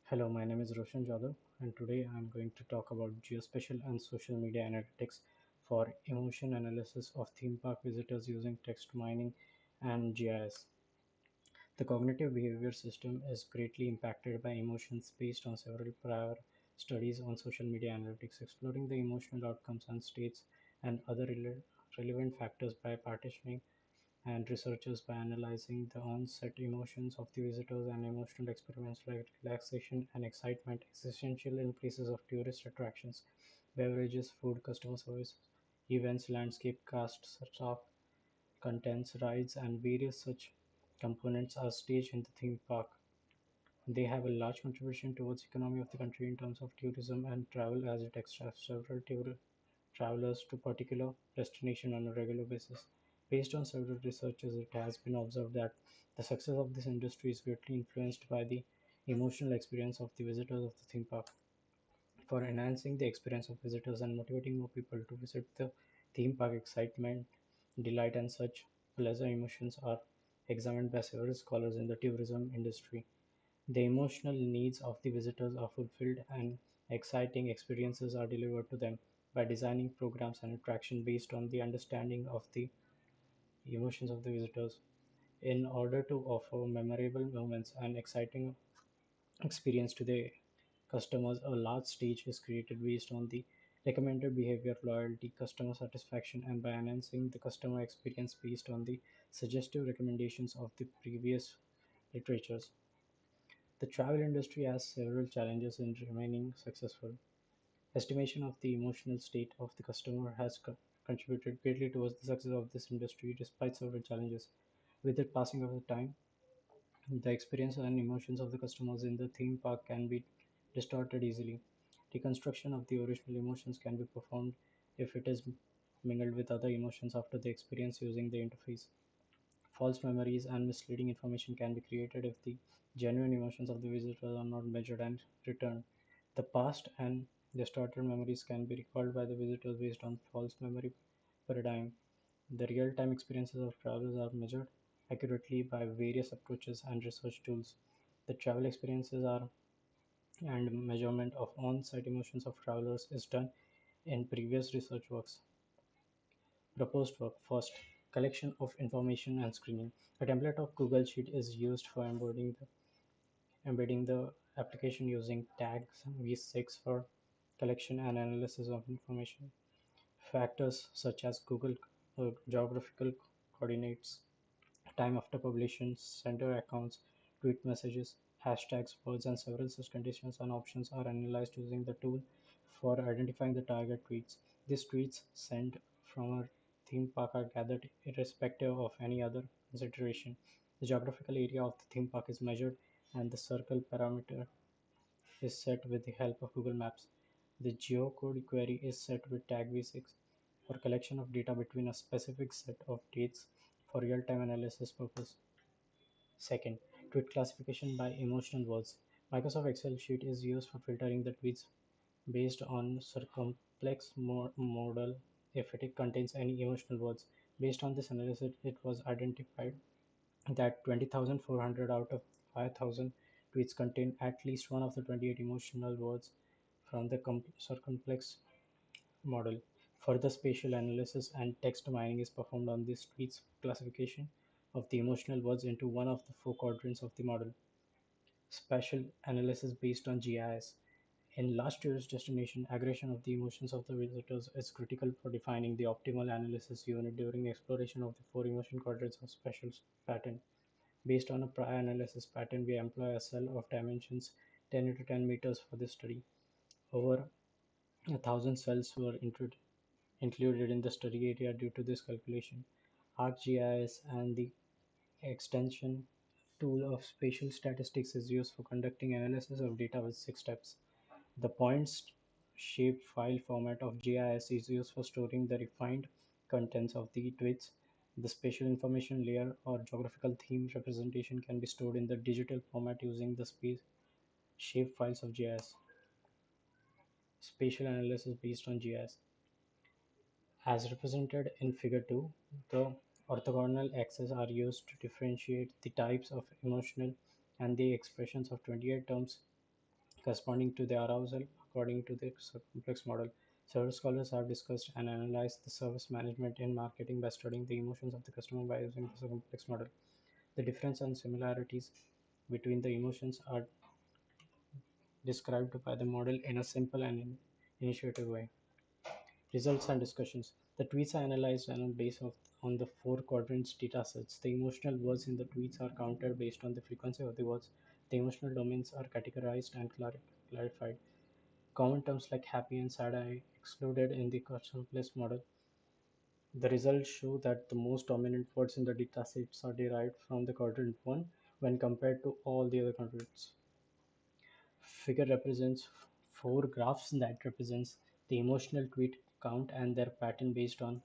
Hello, my name is Roshan Jadhav, and today I'm going to talk about geospatial and social media analytics for emotion analysis of theme park visitors using text mining and GIS. The cognitive behavior system is greatly impacted by emotions based on several prior studies on social media analytics, exploring the emotional outcomes and states and other relevant factors by partitioning and researchers by analyzing the onset emotions of the visitors and emotional experiments like relaxation and excitement essential in places of tourist attractions, beverages, food, customer service, events, landscape, cast, staff, contents, rides, and various such components are staged in the theme park. They have a large contribution towards economy of the country in terms of tourism and travel as it attracts several travelers to particular destination on a regular basis. Based on several researches, it has been observed that the success of this industry is greatly influenced by the emotional experience of the visitors of the theme park. For enhancing the experience of visitors and motivating more people to visit the theme park, excitement, delight, and such pleasure emotions are examined by several scholars in the tourism industry. The emotional needs of the visitors are fulfilled and exciting experiences are delivered to them by designing programs and attraction based on the understanding of the emotions of the visitors. In order to offer memorable moments and exciting experience to the customers, a large stage is created based on the recommended behavior, loyalty, customer satisfaction, and by enhancing the customer experience based on the suggestive recommendations of the previous literatures. The travel industry has several challenges in remaining successful. Estimation of the emotional state of the customer has contributed greatly towards the success of this industry despite several challenges. With the passing of the time, the experience and emotions of the customers in the theme park can be distorted easily. Reconstruction of the original emotions can be performed if it is mingled with other emotions after the experience using the interface. False memories and misleading information can be created if the genuine emotions of the visitor are not measured and returned. The past and distorted memories can be recalled by the visitors based on false memory paradigm. The real-time experiences of travelers are measured accurately by various approaches and research tools. The travel experiences are and measurement of on-site emotions of travelers is done in previous research works. Proposed work. First, collection of information and screening. A template of Google Sheet is used for embedding the application using tags v6 for collection and analysis of information. Factors such as Google geographical coordinates, time after publication, sender accounts, tweet messages, hashtags, words, and several such conditions and options are analyzed using the tool for identifying the target tweets. These tweets sent from a theme park are gathered irrespective of any other consideration. The geographical area of the theme park is measured and the circle parameter is set with the help of Google Maps. The geocode query is set with tag v6 for collection of data between a specific set of dates for real-time analysis purpose. Second, tweet classification by emotional words. Microsoft Excel sheet is used for filtering the tweets based on circumflex model if it contains any emotional words. Based on this analysis, it was identified that 20,400 out of 5,000 tweets contain at least one of the 28 emotional words from the circumflex model. Further spatial analysis and text mining is performed on this tweet's classification of the emotional words into one of the four quadrants of the model. Spatial analysis based on GIS. In large tourist destination, aggregation of the emotions of the visitors is critical for defining the optimal analysis unit during exploration of the four emotion quadrants of spatial pattern. Based on a prior analysis pattern, we employ a cell of dimensions 10 into 10 meters for this study. Over 1,000 cells were included in the study area due to this calculation. ArcGIS and the extension tool of spatial statistics is used for conducting analysis of data with 6 steps. The points shape file format of GIS is used for storing the refined contents of the tweets. The spatial information layer or geographical theme representation can be stored in the digital format using the space shape files of GIS. Spatial analysis based on GIS. As represented in Figure 2, the orthogonal axes are used to differentiate the types of emotional and the expressions of 28 terms corresponding to the arousal according to the complex model. Several scholars have discussed and analyzed the service management in marketing by studying the emotions of the customer by using this complex model. The difference and similarities between the emotions are described by the model in a simple and initiative way. Results and discussions. The tweets are analyzed on a base of on the four quadrants data sets. The emotional words in the tweets are counted based on the frequency of the words. The emotional domains are categorized and clarified. Common terms like happy and sad are excluded in the custom place model. The results show that the most dominant words in the data sets are derived from the quadrant 1 when compared to all the other quadrants. Figure represents four graphs that represents the emotional tweet count and their pattern based on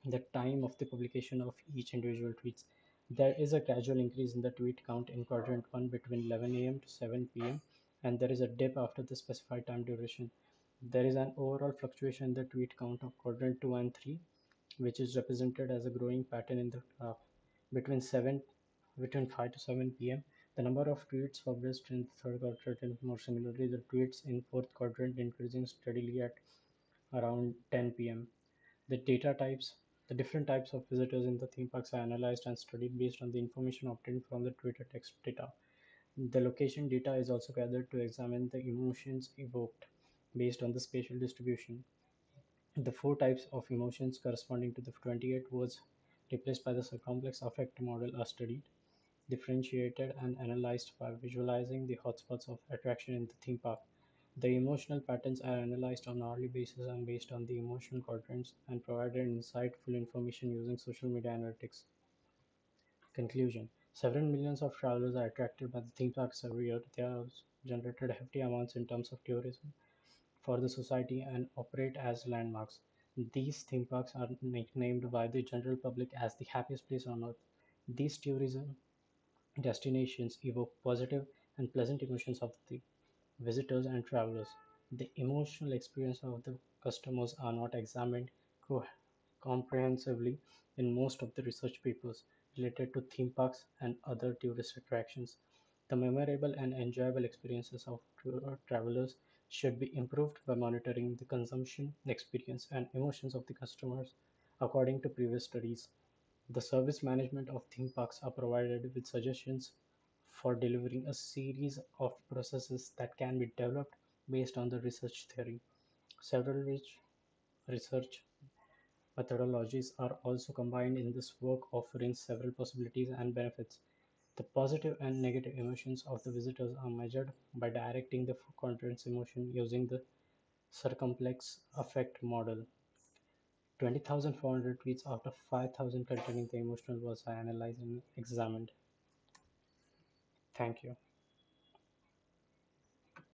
the time of the publication of each individual tweets. There is a gradual increase in the tweet count in quadrant 1 between 11 a.m. to 7 p.m. and there is a dip after the specified time duration. There is an overall fluctuation in the tweet count of quadrant 2 and 3, which is represented as a growing pattern in the graph. Between 7 between 5 to 7 p.m., the number of tweets published in the third quadrant and more similarly the tweets in fourth quadrant increasing steadily at around 10 p.m. The data types, the different types of visitors in the theme parks are analyzed and studied based on the information obtained from the Twitter text data. The location data is also gathered to examine the emotions evoked based on the spatial distribution. The four types of emotions corresponding to the 28 words replaced by the circumflex affect model are studied, differentiated, and analyzed by visualizing the hotspots of attraction in the theme park. The emotional patterns are analyzed on an hourly basis and based on the emotional quadrants and provided insightful information using social media analytics. Conclusion. Several millions of travelers are attracted by the theme parks every year. They have generated hefty amounts in terms of tourism for the society and operate as landmarks. These theme parks are nicknamed by the general public as the happiest place on earth. These tourism destinations evoke positive and pleasant emotions of the visitors and travelers. The emotional experience of the customers are not examined comprehensively in most of the research papers related to theme parks and other tourist attractions. The memorable and enjoyable experiences of travelers should be improved by monitoring the consumption, experience, and emotions of the customers according to previous studies. The service management of theme parks are provided with suggestions for delivering a series of processes that can be developed based on the research theory. Several rich research methodologies are also combined in this work, offering several possibilities and benefits. The positive and negative emotions of the visitors are measured by directing the quadrants emotion using the circumflex affect model. 20,400 tweets out of 5,000 containing the emotional words are analyzed and examined. Thank you.